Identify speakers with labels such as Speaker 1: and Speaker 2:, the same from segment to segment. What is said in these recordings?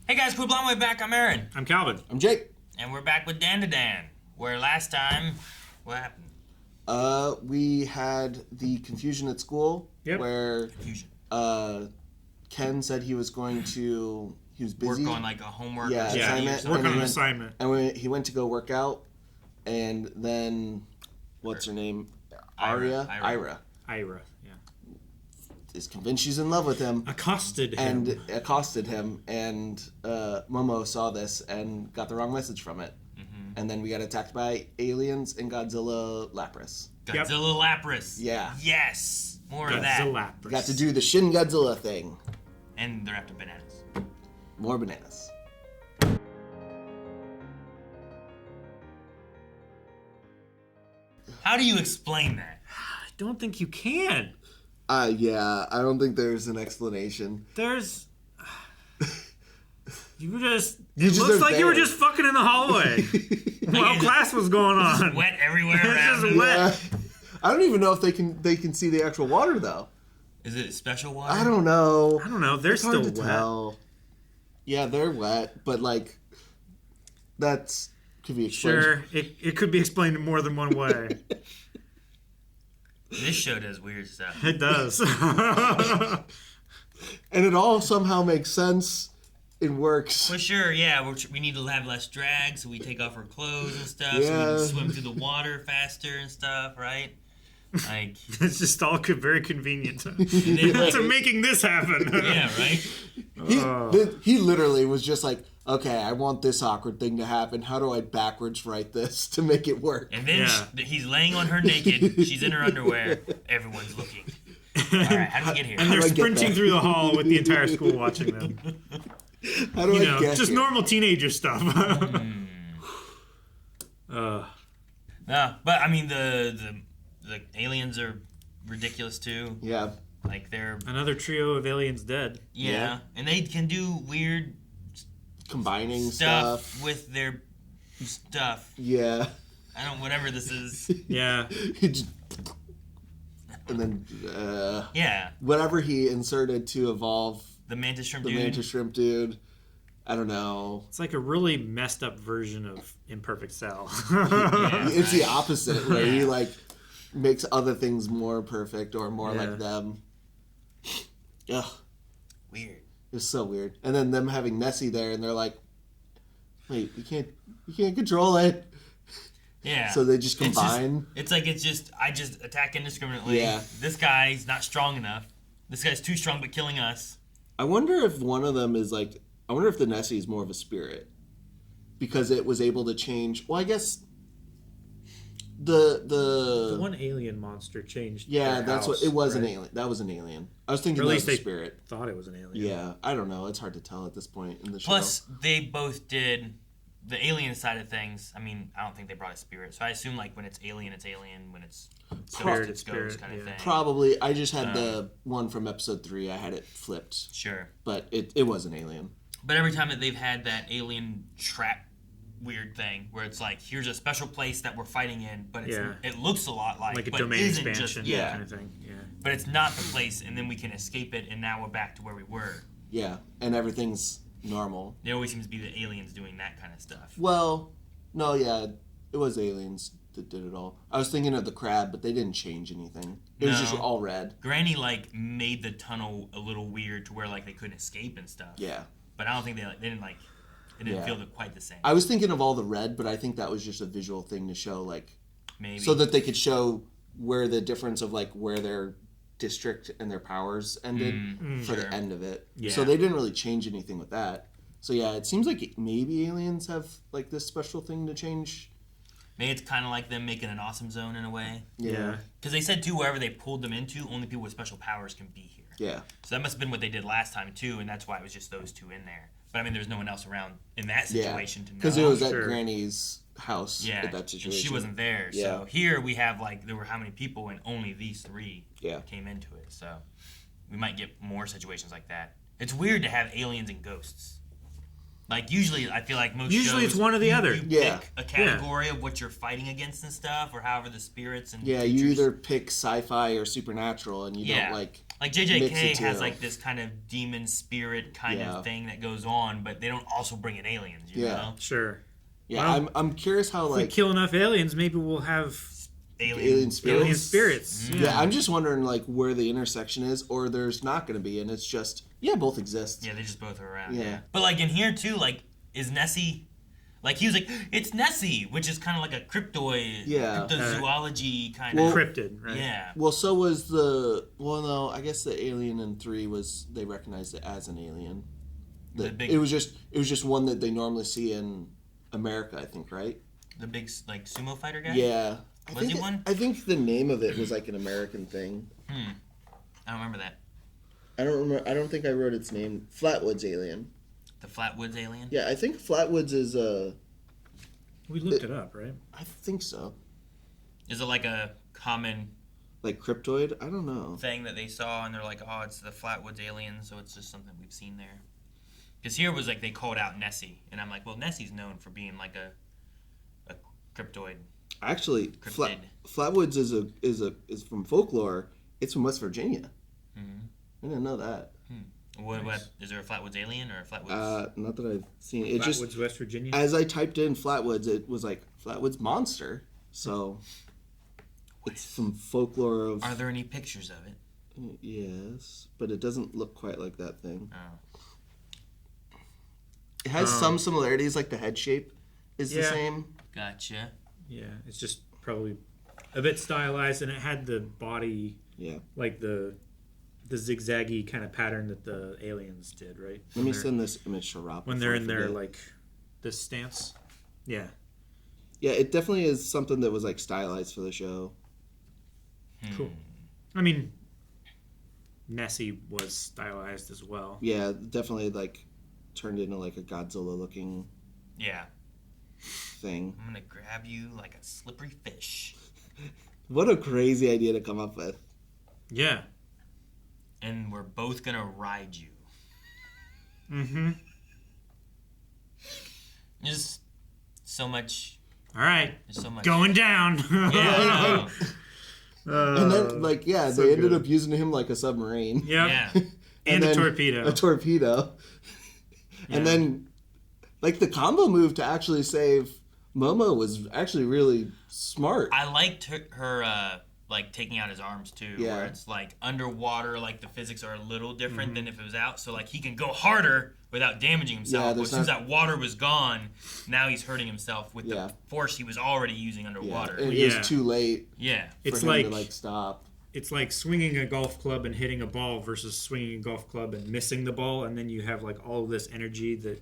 Speaker 1: Hey guys, we're way back. I'm Aaron.
Speaker 2: I'm Calvin.
Speaker 3: I'm Jake.
Speaker 1: And we're back with Dandadan. Where last time, what happened?
Speaker 3: We had the confusion at school.
Speaker 2: Yep.
Speaker 3: Where
Speaker 1: Confusion.
Speaker 3: Ken said he was going to, he was busy.
Speaker 1: Work on like a homework
Speaker 3: Yeah, assignment.
Speaker 2: Work on an assignment.
Speaker 3: And he went to go work out, and then, what's her name? Ira,
Speaker 2: yeah.
Speaker 3: is convinced she's in love with him.
Speaker 2: Accosted him.
Speaker 3: And Momo saw this and got the wrong message from it. Mm-hmm. And then we got attacked by aliens and Godzilla Lapras.
Speaker 1: Godzilla Lapras.
Speaker 3: Yeah.
Speaker 1: Yes. More of
Speaker 2: Godzilla
Speaker 1: that.
Speaker 2: Lapras.
Speaker 3: Got to do the Shin Godzilla thing.
Speaker 1: And they're after bananas.
Speaker 3: More bananas.
Speaker 1: How do you explain that?
Speaker 2: I don't think you can.
Speaker 3: Yeah, I don't think there's an explanation.
Speaker 2: There's... You just...
Speaker 3: You
Speaker 2: It
Speaker 3: just
Speaker 2: looks
Speaker 3: are
Speaker 2: like
Speaker 3: there.
Speaker 2: you were just fucking in the hallway while class was going on.
Speaker 1: Wet everywhere
Speaker 2: It's
Speaker 1: around.
Speaker 2: just
Speaker 1: you.
Speaker 2: wet.
Speaker 3: Yeah. I don't even know if they can see the actual water though.
Speaker 1: Is it special water?
Speaker 3: I don't know.
Speaker 2: I don't know. They're
Speaker 3: It's
Speaker 2: still
Speaker 3: hard to
Speaker 2: wet.
Speaker 3: tell. Yeah, they're wet, but like that's could be explained.
Speaker 2: Sure, it could be explained in more than one way.
Speaker 1: This show does weird stuff.
Speaker 2: It does.
Speaker 3: And it all somehow makes sense. It works.
Speaker 1: For sure, yeah. We need to have less drag, so we take off our clothes and stuff, so we
Speaker 3: Yeah.
Speaker 1: can swim through the water faster and stuff, right? Like,
Speaker 2: It's just all very convenient
Speaker 1: and then, like,
Speaker 2: to making this happen.
Speaker 1: yeah, right?
Speaker 3: He literally was just like, okay, I want this awkward thing to happen. How do I backwards write this to make it work?
Speaker 1: And then
Speaker 2: Yeah.
Speaker 1: he's laying on her naked. She's in her underwear. Everyone's looking. All right, how do we get here?
Speaker 2: And they're
Speaker 3: do I get
Speaker 2: sprinting
Speaker 3: that?
Speaker 2: through the hall with the entire school watching them.
Speaker 3: How do
Speaker 2: You
Speaker 3: I
Speaker 2: know,
Speaker 3: get
Speaker 2: just
Speaker 3: here?
Speaker 2: normal teenager stuff.
Speaker 1: No, but I mean the aliens are ridiculous too.
Speaker 3: Yeah.
Speaker 1: Like they're
Speaker 2: Another trio of aliens dead.
Speaker 1: yeah, and they can do weird
Speaker 3: Combining
Speaker 1: stuff
Speaker 3: stuff.
Speaker 1: with their stuff.
Speaker 3: Yeah.
Speaker 1: I don't whatever this is.
Speaker 2: Yeah.
Speaker 3: He just- and then
Speaker 1: Yeah,
Speaker 3: whatever he inserted to evolve
Speaker 1: the mantis shrimp
Speaker 3: the
Speaker 1: dude.
Speaker 3: mantis shrimp dude. I don't know.
Speaker 2: It's like a really messed up version of Imperfect Cell.
Speaker 1: Yeah,
Speaker 3: It's the
Speaker 1: right.
Speaker 3: opposite where he like makes other things more perfect or more
Speaker 2: Yeah.
Speaker 3: like them. Ugh,
Speaker 1: Weird.
Speaker 3: it's so weird. And then them having Nessie there, and they're like, "Wait, you can't control it."
Speaker 1: Yeah.
Speaker 3: So they just combine.
Speaker 1: It's just I just attack indiscriminately.
Speaker 3: Yeah.
Speaker 1: This guy's not strong enough. This guy's too strong but killing us.
Speaker 3: I wonder if one of them is like. I wonder if the Nessie is more of a spirit because it was able to change. Well, I guess
Speaker 2: The one alien monster changed.
Speaker 3: yeah,
Speaker 2: their
Speaker 3: that's
Speaker 2: house,
Speaker 3: what it was.
Speaker 2: right?
Speaker 3: An alien. That was an alien. I was thinking
Speaker 2: Or at
Speaker 3: that
Speaker 2: least
Speaker 3: was a
Speaker 2: they
Speaker 3: spirit.
Speaker 2: thought it was an alien.
Speaker 3: Yeah, I don't know. It's hard to tell at this point in the show.
Speaker 1: Plus, they both did the alien side of things. I mean, I don't think they brought a spirit, so I assume like when it's alien. When it's ghost, it's
Speaker 2: Spirit,
Speaker 1: ghost kind of
Speaker 2: yeah.
Speaker 1: thing.
Speaker 3: Probably. I just had the one from episode 3. I had it flipped,
Speaker 1: Sure.
Speaker 3: but it was an alien.
Speaker 1: But every time that they've had that alien trap weird thing where it's like, here's a special place that we're fighting in, but it's,
Speaker 2: Yeah.
Speaker 1: it looks a lot like
Speaker 2: Like a
Speaker 1: but
Speaker 2: domain
Speaker 1: isn't
Speaker 2: expansion
Speaker 1: just, yeah.
Speaker 2: kind of thing. Yeah.
Speaker 1: But it's not the place, and then we can escape it, and now we're back to where we were.
Speaker 3: Yeah, and everything's normal.
Speaker 1: There always seems to be the aliens doing that kind of stuff.
Speaker 3: Well, no, yeah, it was aliens that did it all. I was thinking of the crab, but they didn't change anything. It was just
Speaker 1: No.
Speaker 3: all red.
Speaker 1: Granny like made the tunnel a little weird to where like they couldn't escape and stuff.
Speaker 3: Yeah.
Speaker 1: But I don't think it didn't
Speaker 3: Yeah.
Speaker 1: feel quite the same.
Speaker 3: I was thinking of all the red, but I think that was just a visual thing to show, like,
Speaker 1: Maybe.
Speaker 3: so that they could show where the difference of, like, where their district and their powers ended for
Speaker 1: sure.
Speaker 3: the end of it.
Speaker 2: Yeah.
Speaker 3: So they didn't really change anything with that. So, yeah, it seems like maybe aliens have, like, this special thing to change.
Speaker 1: Maybe it's kind of like them making an awesome zone in a way.
Speaker 2: Yeah.
Speaker 1: Because they said, too, wherever they pulled them into, only people with special powers can be here.
Speaker 3: Yeah.
Speaker 1: So that must have been what they did last time, too, and that's why it was just those two in there. But, I mean, there's no one else around in that
Speaker 3: Yeah.
Speaker 1: situation to know.
Speaker 3: Because it was at
Speaker 2: Sure.
Speaker 3: Granny's house
Speaker 1: yeah,
Speaker 3: at that
Speaker 1: and
Speaker 3: situation.
Speaker 1: she wasn't there.
Speaker 3: Yeah.
Speaker 1: So here we have, like, there were how many people, and only these 3
Speaker 3: Yeah.
Speaker 1: came into it. So we might get more situations like that. It's weird to have aliens and ghosts. Like, usually, I feel like most
Speaker 2: Usually
Speaker 1: shows,
Speaker 2: it's one or the other.
Speaker 1: You
Speaker 3: Yeah.
Speaker 1: pick a category of what you're fighting against and stuff, or however the spirits and
Speaker 3: Yeah,
Speaker 1: creatures.
Speaker 3: you either pick sci-fi or supernatural, and you don't like
Speaker 1: Like
Speaker 3: mix
Speaker 1: JJK
Speaker 3: the two.
Speaker 1: has like this kind of demon spirit kind of thing that goes on, but they don't also bring in aliens, you know?
Speaker 2: Sure.
Speaker 3: Yeah,
Speaker 2: Well,
Speaker 3: I'm curious how
Speaker 2: If we
Speaker 3: like
Speaker 2: kill enough aliens, maybe we'll have
Speaker 3: alien spirits.
Speaker 2: alien spirits.
Speaker 3: Yeah, I'm just wondering like where the intersection is, or there's not going to be, and it's just both exist.
Speaker 1: Yeah, they just both are around.
Speaker 3: Yeah.
Speaker 1: But like in here too, like is Nessie, like he was like it's Nessie, which is kind of like a cryptozoology kind of
Speaker 2: Cryptid, right?
Speaker 1: Yeah.
Speaker 3: Well, so was no, I guess the alien in 3 was they recognized it as an alien. It was just one that they normally see in America, I think, right?
Speaker 1: The big like sumo fighter guy.
Speaker 3: Yeah.
Speaker 1: Was he one?
Speaker 3: I think the name of it was like an American thing.
Speaker 1: I don't remember that.
Speaker 3: I don't remember. I don't think I wrote its name. Flatwoods alien.
Speaker 1: The Flatwoods alien.
Speaker 3: Yeah, I think Flatwoods is
Speaker 2: We looked it up, right?
Speaker 3: I think so.
Speaker 1: Is it like a common
Speaker 3: Like cryptoid? I don't know.
Speaker 1: thing that they saw and they're like, oh, it's the Flatwoods alien, so it's just something we've seen there? Because here was like they called out Nessie, and I'm like, well, Nessie's known for being like a cryptoid.
Speaker 3: Actually,
Speaker 1: Cryptid.
Speaker 3: Flatwoods is from folklore. It's from West Virginia.
Speaker 1: Mm-hmm.
Speaker 3: I didn't know that.
Speaker 1: What is there a Flatwoods alien or a Flatwoods?
Speaker 3: Not that I've seen it.
Speaker 2: Flatwoods, West Virginia.
Speaker 3: As I typed in Flatwoods, it was like Flatwoods monster. So it's from folklore of.
Speaker 1: Are there any pictures of it?
Speaker 3: Yes, but it doesn't look quite like that thing.
Speaker 1: Oh.
Speaker 3: It has some similarities, like the head shape is the same.
Speaker 1: Gotcha.
Speaker 2: Yeah, it's just probably a bit stylized, and it had the body, like the zigzaggy kind of pattern that the aliens did, right?
Speaker 3: Let me send this image to Rob.
Speaker 2: When they're in their like this stance. Yeah.
Speaker 3: Yeah, it definitely is something that was like stylized for the show.
Speaker 2: Cool. I mean, Nessie was stylized as well.
Speaker 3: Yeah, definitely like turned into like a Godzilla looking thing.
Speaker 1: I'm gonna grab you like a slippery fish.
Speaker 3: What a crazy idea to come up with.
Speaker 2: Yeah.
Speaker 1: And we're both gonna ride you.
Speaker 2: Mm-hmm.
Speaker 1: Just so much.
Speaker 2: All right.
Speaker 1: There's so much
Speaker 2: Going down.
Speaker 1: Yeah.
Speaker 3: And then like
Speaker 2: so
Speaker 3: they ended
Speaker 2: good.
Speaker 3: up using him like a submarine.
Speaker 2: Yep.
Speaker 1: Yeah.
Speaker 2: And a
Speaker 3: then
Speaker 2: torpedo.
Speaker 3: A torpedo.
Speaker 2: Yeah.
Speaker 3: And then like the combo move to actually save Momo was actually really smart.
Speaker 1: I liked her like taking out his arms too,
Speaker 3: Yeah.
Speaker 1: where it's like underwater, like the physics are a little different than if it was out, so like he can go harder without damaging himself.
Speaker 3: Yeah,
Speaker 1: But
Speaker 3: there's
Speaker 1: as soon as
Speaker 3: not-
Speaker 1: that water was gone, now he's hurting himself with
Speaker 3: Yeah.
Speaker 1: the force he was already using
Speaker 3: Yeah,
Speaker 1: underwater.
Speaker 3: and it
Speaker 2: Yeah.
Speaker 3: was too late
Speaker 1: Yeah.
Speaker 3: for
Speaker 2: It's
Speaker 3: him
Speaker 2: like
Speaker 3: to like stop.
Speaker 2: it's like swinging a golf club and hitting a ball versus swinging a golf club and missing the ball, and then you have like all of this energy that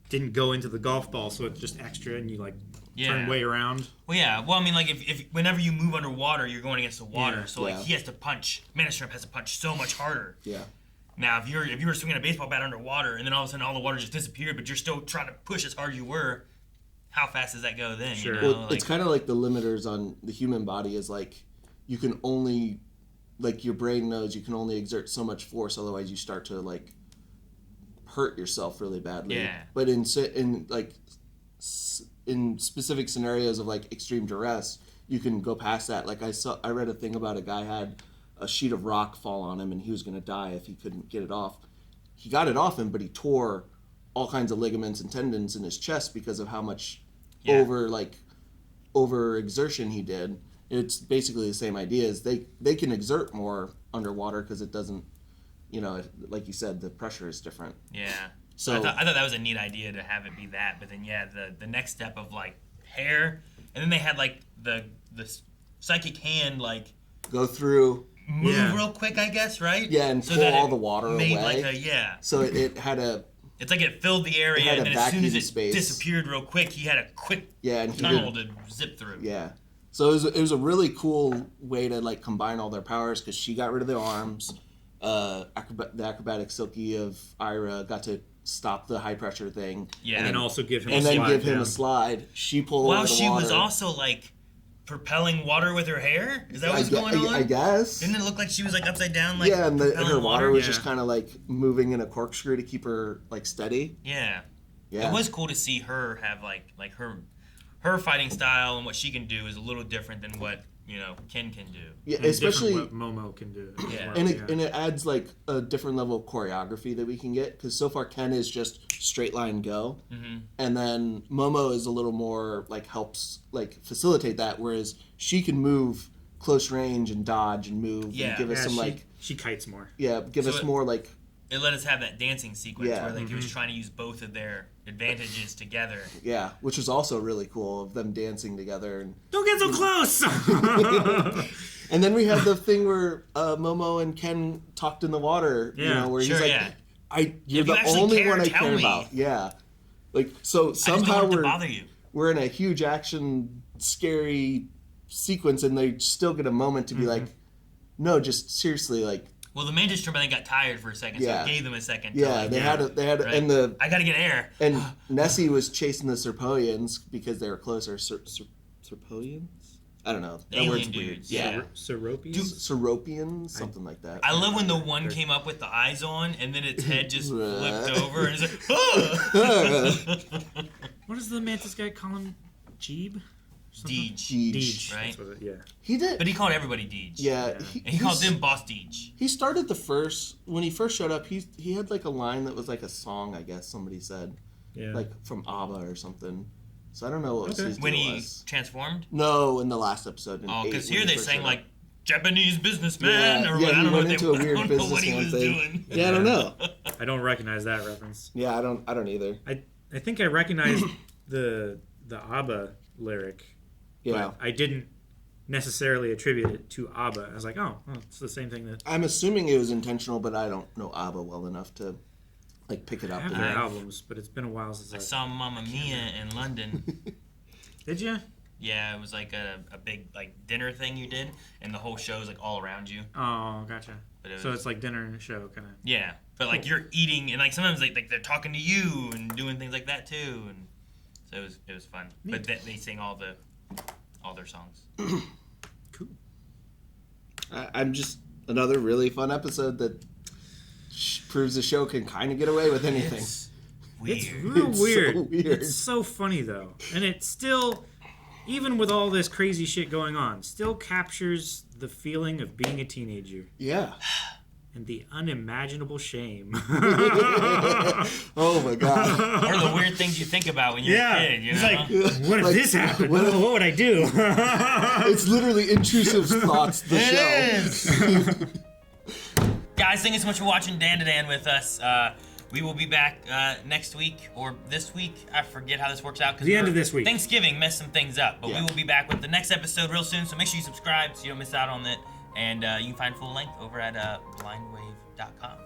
Speaker 2: didn't go into the golf ball, so it's just extra, and you like turn way around.
Speaker 1: Well, yeah. Well, I mean, like if whenever you move underwater, you're going against the water,
Speaker 2: Yeah.
Speaker 1: so like
Speaker 3: Yeah.
Speaker 1: he has to punch. Mana Shrimp has to punch so much harder.
Speaker 3: Yeah.
Speaker 1: Now, if you were swinging a baseball bat underwater and then all of a sudden all the water just disappeared, but you're still trying to push as hard as you were, how fast does that go then?
Speaker 2: Sure.
Speaker 1: You know?
Speaker 3: Well, it's kind of like the limiters on the human body is like you can only like your brain knows you can only exert so much force, otherwise you start to like hurt yourself really badly.
Speaker 1: Yeah.
Speaker 3: But in specific scenarios of like extreme duress, you can go past that. Like I read a thing about a guy had a sheet of rock fall on him and he was going to die if he couldn't get it off. He got it off him, but he tore all kinds of ligaments and tendons in his chest because of how much over exertion he did. It's basically the same idea. Is they can exert more underwater because it doesn't, like you said, the pressure is different.
Speaker 1: Yeah.
Speaker 3: So
Speaker 1: I thought that was a neat idea to have it be that, but then the next step of like hair, and then they had like the psychic hand like
Speaker 3: go through.
Speaker 1: Move real quick, I guess, right?
Speaker 3: Yeah, and
Speaker 1: so
Speaker 3: pull
Speaker 1: that
Speaker 3: all
Speaker 1: it
Speaker 3: the water
Speaker 1: made
Speaker 3: away.
Speaker 1: Like
Speaker 3: So it had a.
Speaker 1: It's like it filled the area,
Speaker 3: had
Speaker 1: and
Speaker 3: a
Speaker 1: then as soon as
Speaker 3: vacuum
Speaker 1: it
Speaker 3: space.
Speaker 1: disappeared real quick, he had a quick
Speaker 3: And he
Speaker 1: tunnel to zip through.
Speaker 3: Yeah. So it was a really cool way to like combine all their powers because she got rid of their arms. The acrobatic Silky of Ira got to stop the high pressure thing.
Speaker 1: Yeah.
Speaker 2: And then also give him
Speaker 3: And
Speaker 2: a
Speaker 3: then
Speaker 2: slide
Speaker 3: give him
Speaker 2: down.
Speaker 3: a slide. She pulled
Speaker 1: Well,
Speaker 3: over the
Speaker 1: she
Speaker 3: water.
Speaker 1: was also like propelling water with her hair. Is that what's going on?
Speaker 3: I guess.
Speaker 1: Didn't it look like she was like upside down, like
Speaker 3: and her
Speaker 1: propelling
Speaker 3: water was
Speaker 2: Yeah.
Speaker 3: just kind of like moving in a corkscrew to keep her like steady.
Speaker 1: Yeah.
Speaker 3: Yeah.
Speaker 1: It was cool to see her have like her fighting style and what she can do is a little different than what Ken can do.
Speaker 3: Yeah,
Speaker 2: And
Speaker 3: especially
Speaker 2: what Momo can do. as
Speaker 1: Yeah.
Speaker 2: well,
Speaker 3: and it adds like a different level of choreography that we can get because so far Ken is just straight line go, and then Momo is a little more like helps like facilitate that, whereas she can move close range and dodge and move and give us some
Speaker 2: she kites more.
Speaker 3: give us more like.
Speaker 1: It let us have that dancing sequence
Speaker 3: Yeah.
Speaker 1: where like he was trying to use both of their advantages together.
Speaker 3: Yeah, which was also really cool of them dancing together. And
Speaker 2: Don't get so close!
Speaker 3: and then we had the thing where Momo and Ken talked in the water, where he's like, you're the only one I care about. Yeah. Like, so somehow we're in a huge action, scary sequence, and they still get a moment to be like, no, just seriously, like,
Speaker 1: well, the Mantis Trip I think got tired for a second, so it gave them a second.
Speaker 3: They had,
Speaker 1: right?
Speaker 3: and
Speaker 1: I gotta get air.
Speaker 3: And Nessie was chasing the Serpoians because they were closer. Serpoians? I don't know.
Speaker 1: That word's weird. Yeah.
Speaker 3: Seropians, something like that.
Speaker 1: I love when the one came up with the eyes on, and then its head just flipped over, and it's like,
Speaker 2: What does the Mantis guy call him? Jeeb?
Speaker 1: Deej, right?
Speaker 3: He did,
Speaker 1: but he called everybody Deej.
Speaker 3: Yeah,
Speaker 1: he called them Boss Deej.
Speaker 3: He started when he first showed up. He had like a line that was like a song, I guess somebody said, like from ABBA or something. So I don't know what his
Speaker 1: when
Speaker 3: deal
Speaker 1: he
Speaker 3: was.
Speaker 1: transformed.
Speaker 3: No, in the last episode.
Speaker 1: Because here they sang like Japanese businessman or what. I don't know what
Speaker 3: into a weird businessman thing.
Speaker 1: Doing.
Speaker 3: Yeah, I don't know.
Speaker 2: I don't recognize that reference.
Speaker 3: Yeah, I don't either.
Speaker 2: I think I recognized the ABBA lyric.
Speaker 3: Yeah.
Speaker 2: But I didn't necessarily attribute it to ABBA. I was like, oh, it's the same thing that...
Speaker 3: I'm assuming it was intentional, but I don't know ABBA well enough to like pick it up.
Speaker 2: I have their albums, but it's been a while since
Speaker 1: I saw Mamma Mia in London.
Speaker 2: Did you?
Speaker 1: Yeah, it was like a big like dinner thing you did, and the whole show is like all around you.
Speaker 2: Oh, gotcha.
Speaker 1: So
Speaker 2: it's like dinner and a show, kind of.
Speaker 1: Yeah, but like you're eating, and like sometimes like they're talking to you and doing things like that too, and so it was fun. Neat. But they sing all their songs.
Speaker 2: Cool.
Speaker 3: I'm just another really fun episode that proves the show can kind of get away with anything.
Speaker 1: It's weird.
Speaker 2: It's real weird.
Speaker 3: So weird.
Speaker 2: It's so funny though, and it still, even with all this crazy shit going on, still captures the feeling of being a teenager.
Speaker 3: Yeah.
Speaker 2: And the unimaginable shame.
Speaker 3: Oh my god.
Speaker 1: Or the weird things you think about when you're a kid, you know?
Speaker 2: It's like, what if this happened? What would I do?
Speaker 3: It's literally Intrusive Thoughts, the show.
Speaker 1: Is. Guys, thank you so much for watching Dandadan with us. We will be back next week or this week. I forget how this works out.
Speaker 2: The end of this week.
Speaker 1: Thanksgiving messed some things up, but we will be back with the next episode real soon, so make sure you subscribe so you don't miss out on it. And you can find full length over at blindwave.com.